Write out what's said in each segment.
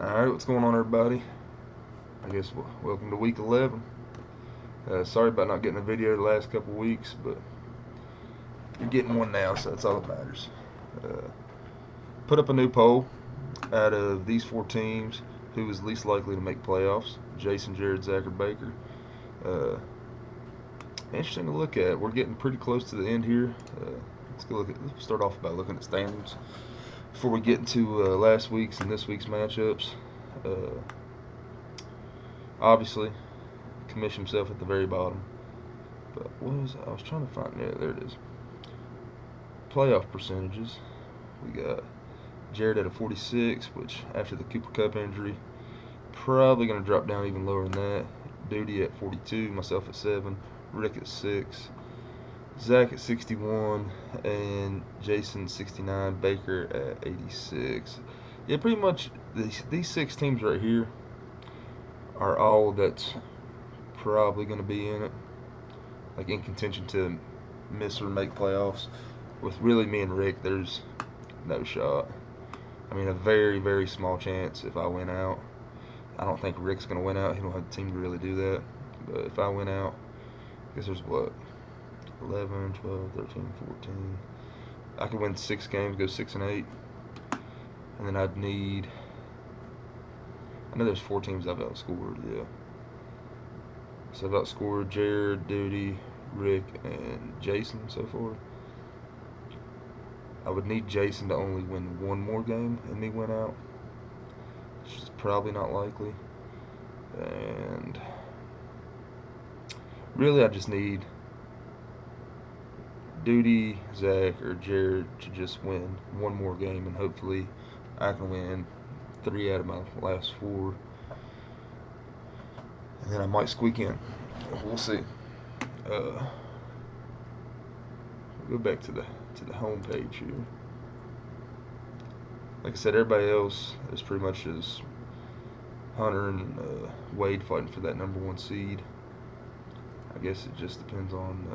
Alright, what's going on, everybody? I guess welcome to week 11. Sorry about not getting a video the last couple weeks, but you're getting one now, so that's all that matters. Put up a new poll. Out of these four teams, who is least likely to make playoffs? Jason, Jared, Zach, or Baker? Uh, Interesting to look at. We're getting pretty close to the end here. Let's start off by looking at standings before we get into last week's and this week's matchups. Obviously, Commish himself at the very bottom. But I was trying to find, yeah, there it is. Playoff percentages. We got Jared at a 46, which after the Cooper Cup injury, probably going to drop down even lower than that. Duty at 42, myself at 7, Rick at 6, Zach at 61, and Jason 69, Baker at 86. Yeah, pretty much these six teams right here are all that's probably going to be in it, like in contention to miss or make playoffs. With really me and Rick, there's no shot. I mean, a very, very small chance if I win out. I don't think Rick's going to win out. He don't have the team to really do that. But if I win out, I guess there's what? 11, 12, 13, 14. I could win 6 games, go 6-8. And then I'd need... I know there's 4 teams I've outscored, yeah. So I've outscored Jared, Duty, Rick, and Jason so far. I would need Jason to only win 1 more game and me win out, which is probably not likely. And really, I just need Duty, Zach, or Jared to just win 1 more game, and hopefully I can win 3 out of my last 4. And then I might squeak in. We'll see. We'll go back to the home page here. Like I said, everybody else is pretty much just Hunter and Wade fighting for that number 1 seed. I guess it just depends on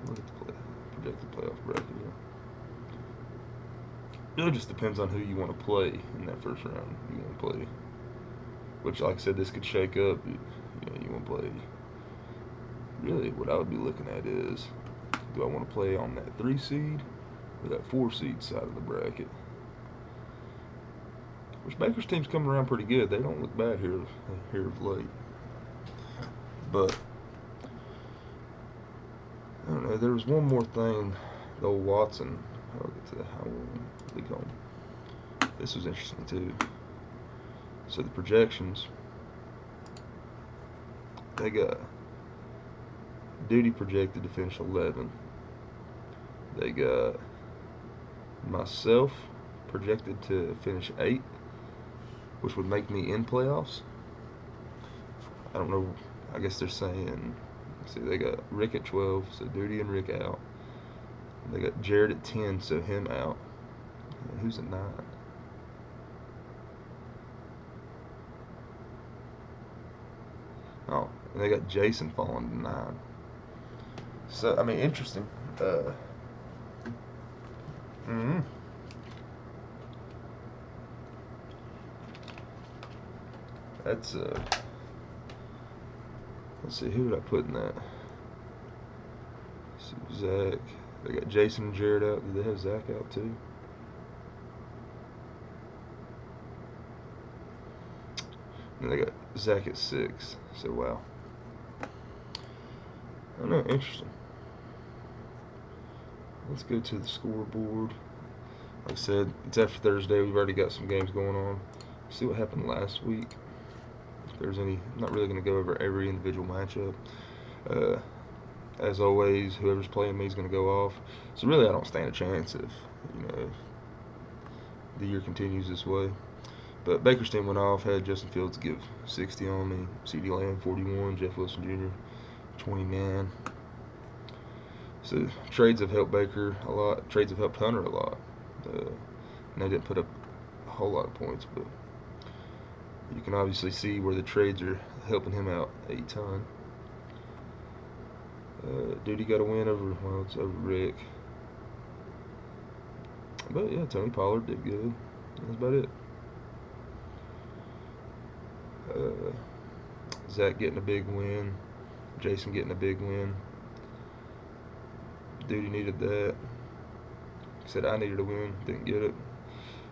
look at the projected playoff bracket here. It really just depends on who you want to play in that first round. You want to play, which, like I said, this could shake up. You want to play. Really, what I would be looking at is, do I want to play on that 3 seed or that 4 seed side of the bracket? Which Baker's team's coming around pretty good. They don't look bad here of late. But I don't know. There was one more thing. The old Watson. I'll get to how we go. This was interesting too. So the projections. They got Duty projected to finish 11. They got myself projected to finish 8th, which would make me in playoffs. I don't know. I guess they're saying, see, they got Rick at 12, so Duty and Rick out. They got Jared at 10, so him out. And who's at 9? Oh, and they got Jason falling to 9. So, I mean, interesting. That's, let's see, who did I put in that? So Zach. They got Jason and Jared out. Did they have Zach out too? And they got Zach at 6. So, wow. I don't know, interesting. Let's go to the scoreboard. Like I said, it's after Thursday. We've already got some games going on. See what happened last week. If there's any, I'm not really going to go over every individual matchup. As always, whoever's playing me is going to go off. So really, I don't stand a chance if the year continues this way. But Baker's team went off. Had Justin Fields give 60 on me. CeeDee Lamb 41. Jeff Wilson Jr. 29. So trades have helped Baker a lot. Trades have helped Hunter a lot. And they didn't put up a whole lot of points, but you can obviously see where the trades are helping him out a ton. Duty got a win over, well, it's over Rick. But yeah, Tony Pollard did good. That's about it. Zach getting a big win. Jason getting a big win. Duty needed that. Said I needed a win. Didn't get it.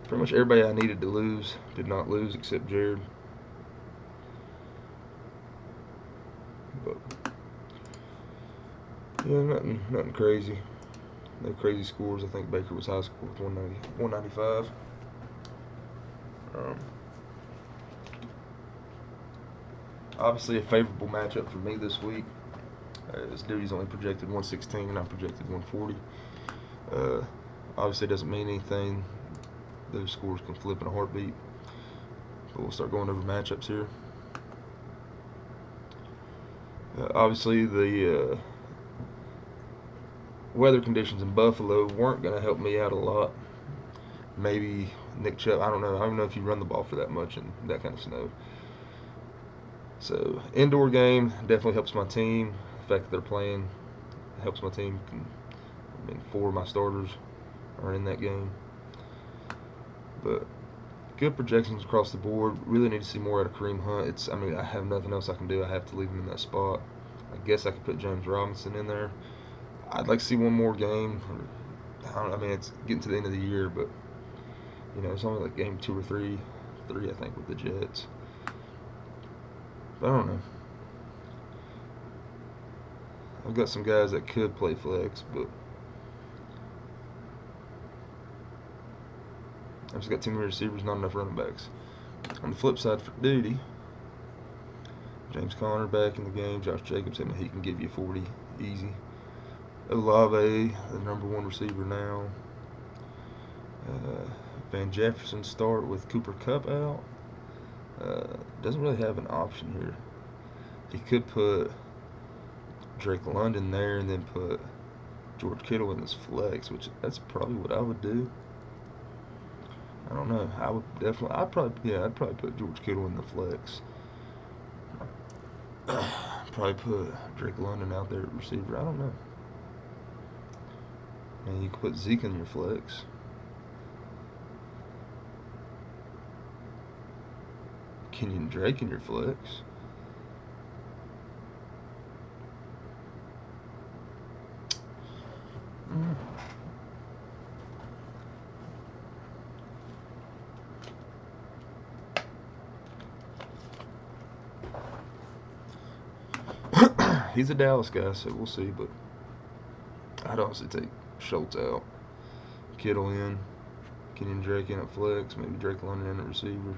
Pretty much everybody I needed to lose did not lose except Jared. But yeah, nothing crazy. No crazy scores. I think Baker was high score with 195. Obviously a favorable matchup for me this week. As Duty's only projected 116 and I'm projected 140. Obviously it doesn't mean anything. Those scores can flip in a heartbeat. But we'll start going over matchups here. Obviously the weather conditions in Buffalo weren't going to help me out a lot. Maybe Nick Chubb, I don't know. I don't know if you run the ball for that much in that kind of snow. So indoor game definitely helps my team. The fact that they're playing helps my team. I mean, 4 of my starters are in that game. But good projections across the board. Really need to see more out of Kareem Hunt. I mean, I have nothing else I can do. I have to leave him in that spot. I guess I could put James Robinson in there. I'd like to see one more game. I mean, it's getting to the end of the year, but you know, it's only like game 2 or 3, I think, with the Jets. But I don't know. I've got some guys that could play flex, but I've just got too many receivers, not enough running backs. On the flip side for Duty, James Conner back in the game. Josh Jacobs, I mean, he can give you 40 easy. Olave, the #1 receiver now. Van Jefferson start with Cooper Kupp out. Doesn't really have an option here. He could put Drake London there and then put George Kittle in his flex, which that's probably what I would do. I don't know. I'd probably put George Kittle in the flex. Probably put Drake London out there at receiver. I don't know. And you could put Zeke in your flex. Kenyon Drake in your flex. He's a Dallas guy, so we'll see. But I'd also take Schultz out, Kittle in, Kenyon Drake in at flex, maybe Drake London in at receiver.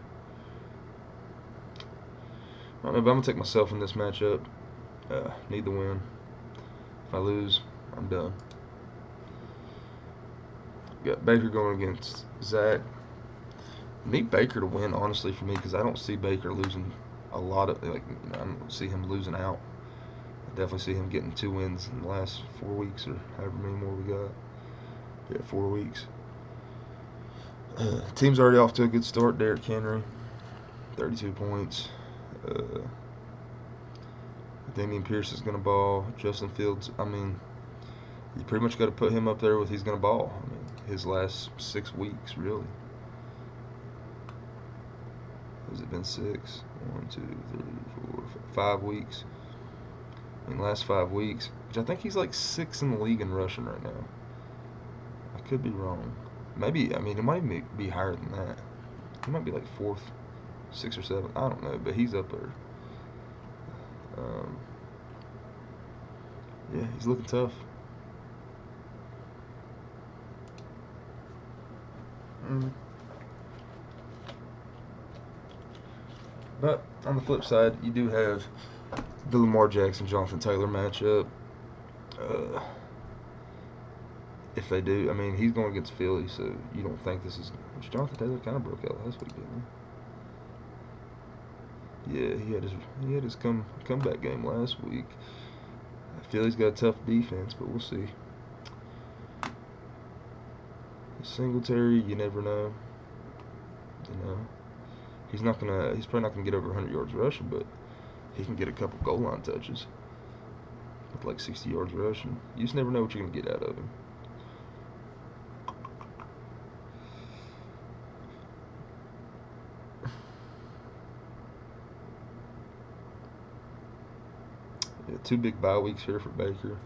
I don't know, but I'm going to take myself in this matchup. Need the win. If I lose, I'm done. Got Baker going against Zach. Need Baker to win, honestly, for me, because I don't see Baker losing a lot of, I don't see him losing out. I definitely see him getting 2 wins in the last 4 weeks or however many more we got. Yeah, 4 weeks. Team's already off to a good start. Derrick Henry, 32 points. Damian Pierce is going to ball. Justin Fields, I mean, you pretty much got to put him up there with he's going to ball. I mean, his last 6 weeks, really. Has it been 6? 1, 2, 3, 4, 5 weeks. In the last 5 weeks, which I think he's like 6th in the league in rushing right now. I could be wrong. Maybe, I mean, it might even be higher than that. He might be like 4th, 6th or 7th. I don't know, but he's up there. Yeah, he's looking tough. But on the flip side, you do have the Lamar Jackson Jonathan Taylor matchup. If they do, I mean, he's going against Philly, so you don't think this is. Which Jonathan Taylor kind of broke out last week, didn't he? Yeah, he had his comeback game last week. Philly's got a tough defense, but we'll see. Singletary, you never know. You know, he's probably not gonna get over 100 yards rushing, but he can get a couple goal line touches with like 60 yards rushing. You just never know what you're gonna get out of him. Yeah, 2 big bye weeks here for Baker.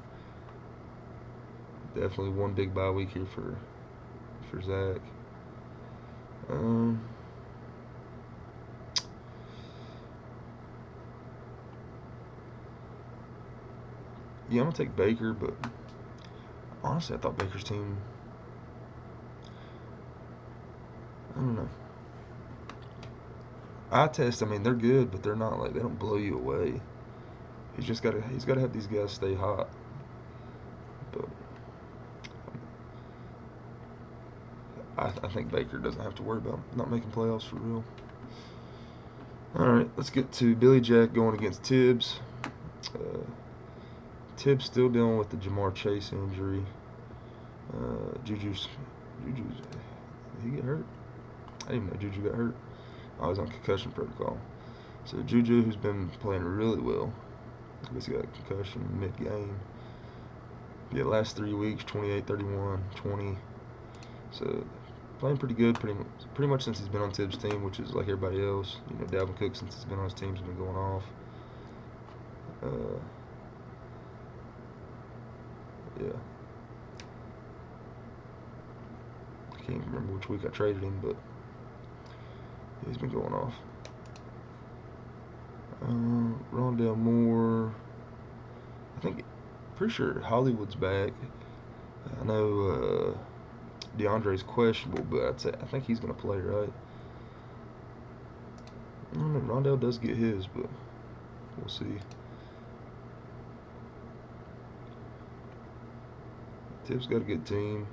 Definitely 1 big bye week here for Zach. Yeah, I'm gonna take Baker, but honestly, I thought Baker's team. I don't know. Eye test. I mean, they're good, but they're not like they don't blow you away. He's gotta have these guys stay hot. But I think Baker doesn't have to worry about not making playoffs for real. All right, let's get to Billy Jack going against Tibbs. Tibbs still dealing with the Jamar Chase injury. Juju's. Did he get hurt? I didn't even know Juju got hurt. I was on concussion protocol. So Juju, who's been playing really well, I guess he got a concussion mid-game. Yeah, last 3 weeks, 28, 31, 20. So playing pretty good, pretty much since he's been on Tibbs' team, which is like everybody else. You know, Dalvin Cook, since he's been on his team, has been going off. Yeah. I can't even remember which week I traded him, but he's been going off. Rondale Moore. Pretty sure Hollywood's back. I know DeAndre's questionable, but I think he's going to play, right? I don't know. Rondale does get his, but we'll see. Tibbs got a good team.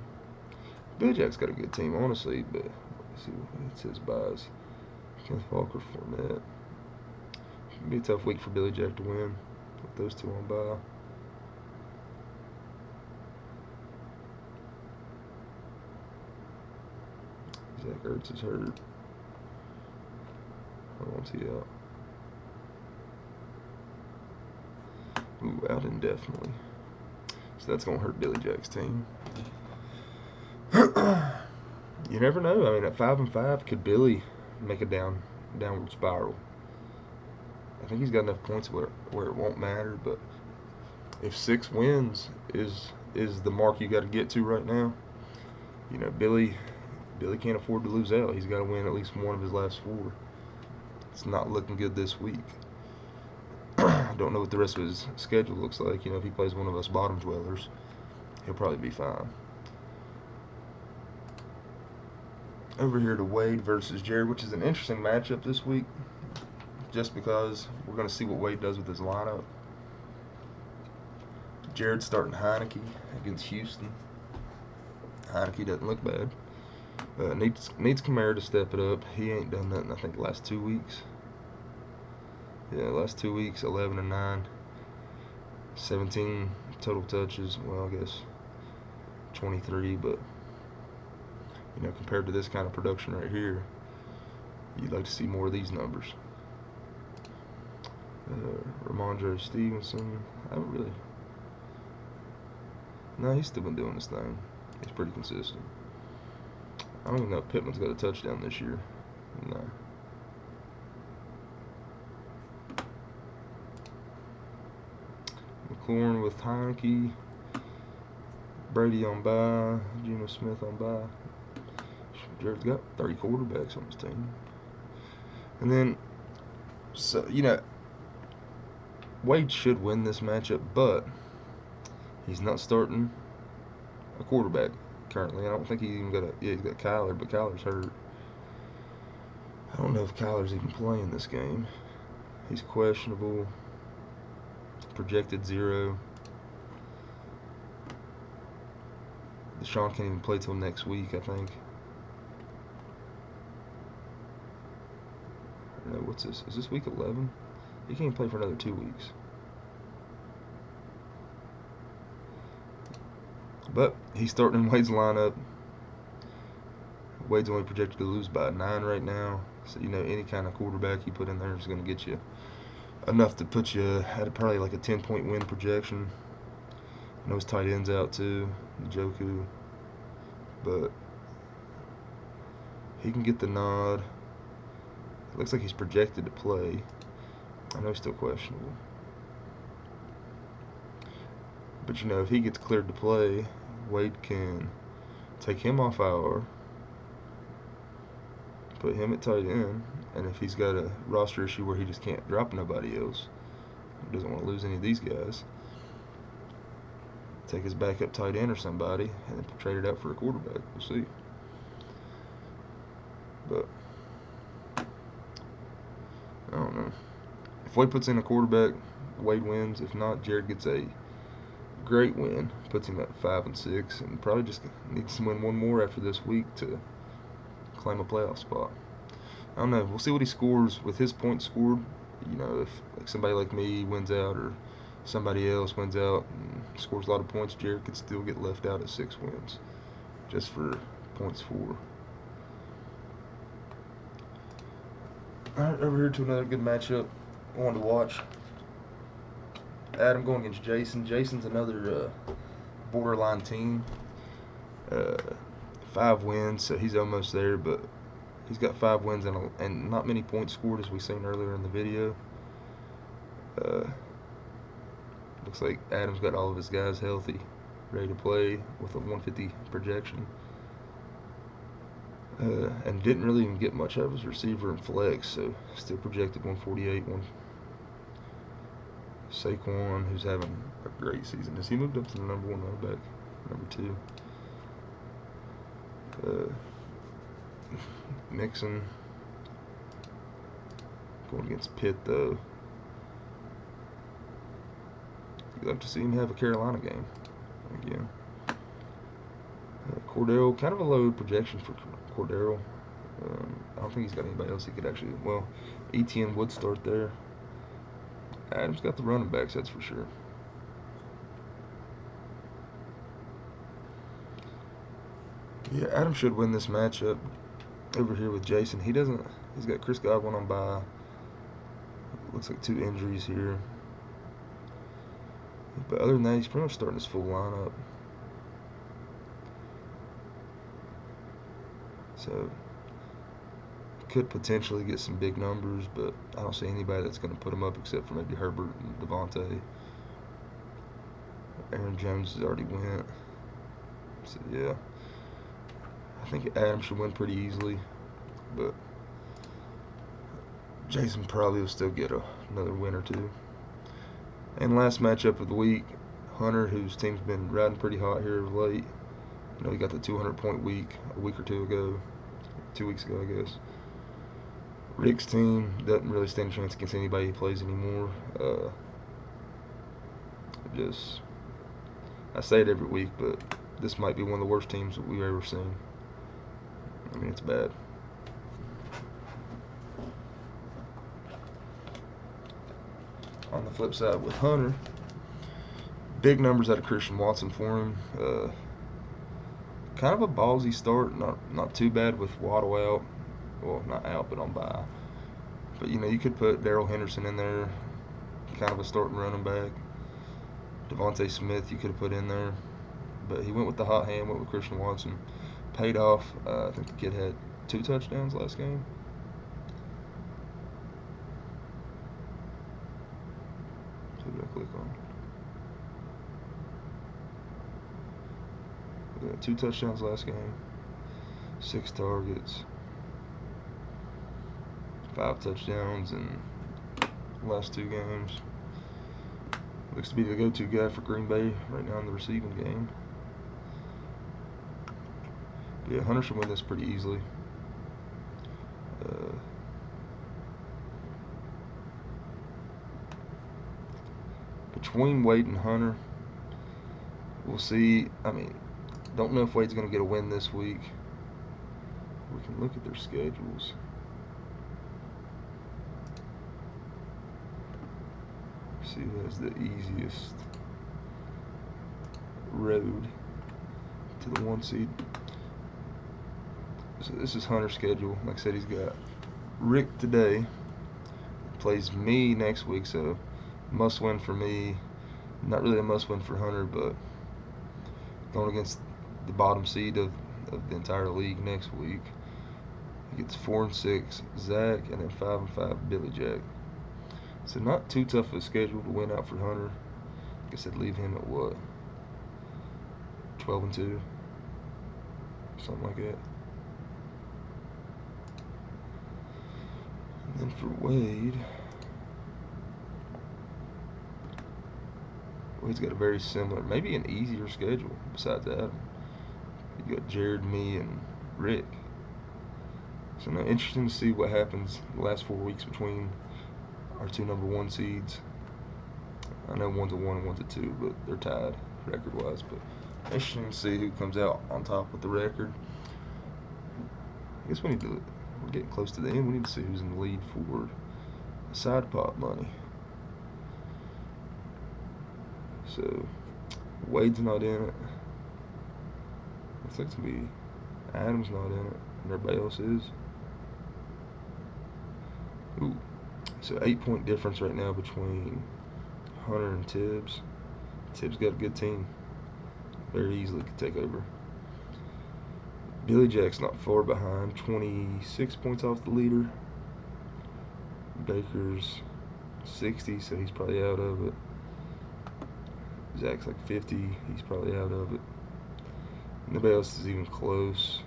Billy Jack's got a good team, honestly, but let's see what it says buys. Kenneth Walker, Fournette. It'll be a tough week for Billy Jack to win with those two on bye. Zach Ertz is hurt. How long's he out? Ooh, out indefinitely. So that's going to hurt Billy Jack's team. You never know. I mean, at 5-5, could Billy make a downward spiral? I think he's got enough points where it won't matter. But if 6 wins is the mark you got to get to right now, you know, Billy can't afford to lose out. He's got to win at least one of his last 4. It's not looking good this week. I don't know what the rest of his schedule looks like. You know, if he plays one of us bottom dwellers, he'll probably be fine. Over here to Wade versus Jared, which is an interesting matchup this week, just because we're going to see what Wade does with his lineup. Jared's starting Heineke against Houston. Heineke doesn't look bad. Needs Kamara to step it up. He ain't done nothing, I think, the last 2 weeks. Yeah, last 2 weeks, 11-9, 17 total touches. Well, I guess 23, but you know, compared to this kind of production right here, you'd like to see more of these numbers. Ramondre Stevenson, I haven't really. No, he's still been doing this thing. He's pretty consistent. I don't even know if Pittman's got a touchdown this year. No. McLaurin with Heineke. Brady on bye. Geno Smith on bye. Jared's got 30 quarterbacks on his team. And then, so, you know, Wade should win this matchup, but he's not starting a quarterback currently. I don't think he even got he's got Kyler, but Kyler's hurt. I don't know if Kyler's even playing this game. He's questionable. Projected 0. Deshaun can't even play till next week, I think. I don't know, what's this? Is this week 11? He can't play for another 2 weeks. But he's starting in Wade's lineup. Wade's only projected to lose by 9 right now. So, you know, any kind of quarterback you put in there is going to get you enough to put you at probably like a 10-point win projection. I know his tight end's out too, Njoku. But he can get the nod. It looks like he's projected to play. I know he's still questionable. But you know, if he gets cleared to play, Wade can take him off IR, put him at tight end, and if he's got a roster issue where he just can't drop nobody else, he doesn't want to lose any of these guys, take his backup tight end or somebody, and then trade it out for a quarterback. We'll see. But I don't know. If Wade puts in a quarterback, Wade wins. If not, Jared gets a great win, puts him at 5-6, and probably just needs to win one more after this week to claim a playoff spot. I don't know. We'll see what he scores with his points scored. You know, if like somebody like me wins out or somebody else wins out and scores a lot of points, Jared could still get left out at 6 wins just for points for. All right, over here to another good matchup I wanted to watch. Adam going against Jason. Jason's another borderline team. 5 wins, so he's almost there, but he's got 5 wins and not many points scored, as we seen earlier in the video. Looks like Adam's got all of his guys healthy, ready to play with a 150 projection. And didn't really even get much out of his receiver and flex, so still projected 148. Saquon, who's having a great season. Has he moved up to the number 1 running back? Number 2. Nixon going against Pitt, though. You'd like to see him have a Carolina game again. Cordero, kind of a low projection for Cordero. I don't think he's got anybody else he could actually. Well, Etienne would start there. Adam's got the running backs, that's for sure. Yeah, Adam should win this matchup over here with Jason. He doesn't. He's got Chris Godwin on bye. Looks like 2 injuries here. But other than that, he's pretty much starting his full lineup. So, could potentially get some big numbers, but I don't see anybody that's going to put him up except for maybe Herbert and Devontae. Aaron Jones has already went. So, yeah. I think Adam should win pretty easily, but Jason probably will still get another win or 2. And last matchup of the week, Hunter, whose team's been riding pretty hot here of late. You know, he got the 200-point week a week or 2 ago. 2 weeks ago, I guess. Rick's team doesn't really stand a chance against anybody he plays anymore. I say it every week, but this might be one of the worst teams that we've ever seen. I mean, it's bad. On the flip side with Hunter, big numbers out of Christian Watson for him. Kind of a ballsy start, not too bad with Waddle out. Well, not out, but on bye. But, you know, you could put Darrell Henderson in there, kind of a starting running back. Devontae Smith you could have put in there. But he went with the hot hand, went with Christian Watson. Paid off. I think the kid had 2 touchdowns last game. Who did I click on? Yeah, 2 touchdowns last game. 6 targets. 5 touchdowns in the last 2 games. Looks to be the go-to guy for Green Bay right now in the receiving game. Yeah, Hunter should win this pretty easily. Between Wade and Hunter, we'll see. I mean, don't know if Wade's going to get a win this week. We can look at their schedules. See who has the easiest road to the 1 seed. So this is Hunter's schedule. Like I said, he's got Rick today. Plays me next week, so must win for me. Not really a must win for Hunter, but going against the bottom seed of the entire league next week. He gets 4-6 Zach, and then 5-5 Billy Jack. So not too tough of a schedule to win out for Hunter. I guess I'd leave him at what? 12-2, something like that. And then for Wade, Wade's got a very similar, maybe an easier schedule besides Adam. You got Jared, me, and Rick. So now interesting to see what happens the last 4 weeks between our two #1 seeds. I know one's a 1 and one's a 2, but they're tied record-wise. But interesting to see who comes out on top with the record. I guess we're getting close to the end. We need to see who's in the lead for side pot money. So Wade's not in it. Looks like it's gonna be Adam's not in it, and everybody else is. Ooh, so 8-point difference right now between Hunter and Tibbs. Tibbs got a good team. Very easily could take over. Billy Jack's not far behind, 26 points off the leader. Baker's 60, so he's probably out of it. Zach's like 50, he's probably out of it. Nobody else is even close.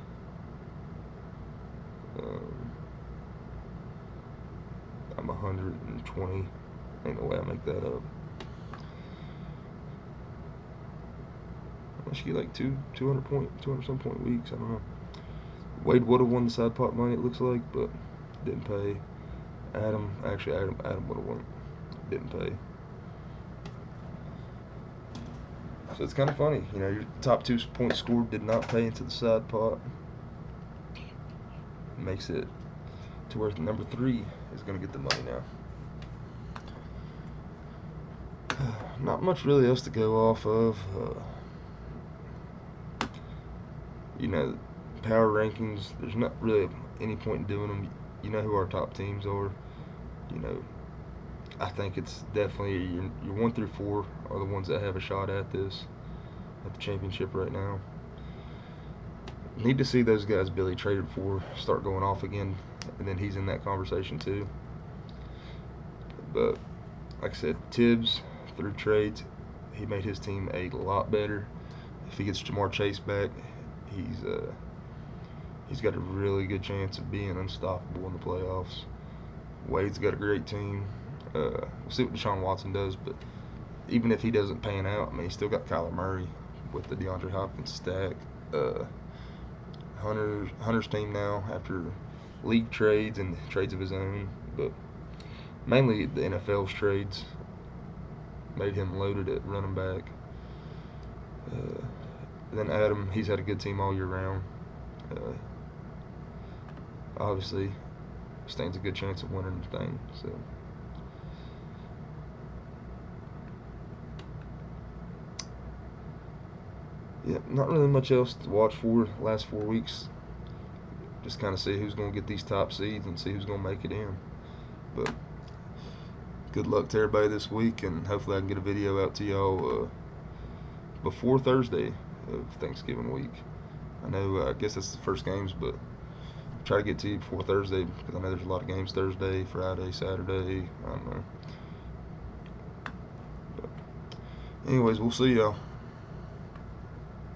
I'm 120. Ain't no way I make that up. Unless you get like 200 some point weeks. I don't know. Wade would have won the side pot money, it looks like, but didn't pay. Adam would have won. Didn't pay. So it's kind of funny, you know, your top 2 points scored did not pay into the side pot. Makes it to where number 3 is going to get the money now. Not much really else to go off of. You know, power rankings, there's not really any point in doing them. You know who our top teams are. You know, I think it's definitely your 1 through 4 are the ones that have a shot at this, at the championship right now. Need to see those guys Billy traded for start going off again, and then he's in that conversation too. But like I said, Tibbs through trades, he made his team a lot better. If he gets Jamar Chase back, he's got a really good chance of being unstoppable in the playoffs. Wade's got a great team. We'll see what Deshaun Watson does, but even if he doesn't pan out, I mean, he's still got Kyler Murray with the DeAndre Hopkins stack. Hunter's team now after league trades and trades of his own, but mainly the NFL's trades made him loaded at running back. Then Adam, he's had a good team all year round. Obviously, stands a good chance of winning the thing. So. Yeah, not really much else to watch for the last 4 weeks. Just kind of see who's going to get these top seeds and see who's going to make it in. But good luck to everybody this week, and hopefully I can get a video out to y'all before Thursday of Thanksgiving week. I know, I guess that's the first games, but try to get to you before Thursday because I know there's a lot of games Thursday, Friday, Saturday. I don't know. But anyways, we'll see y'all.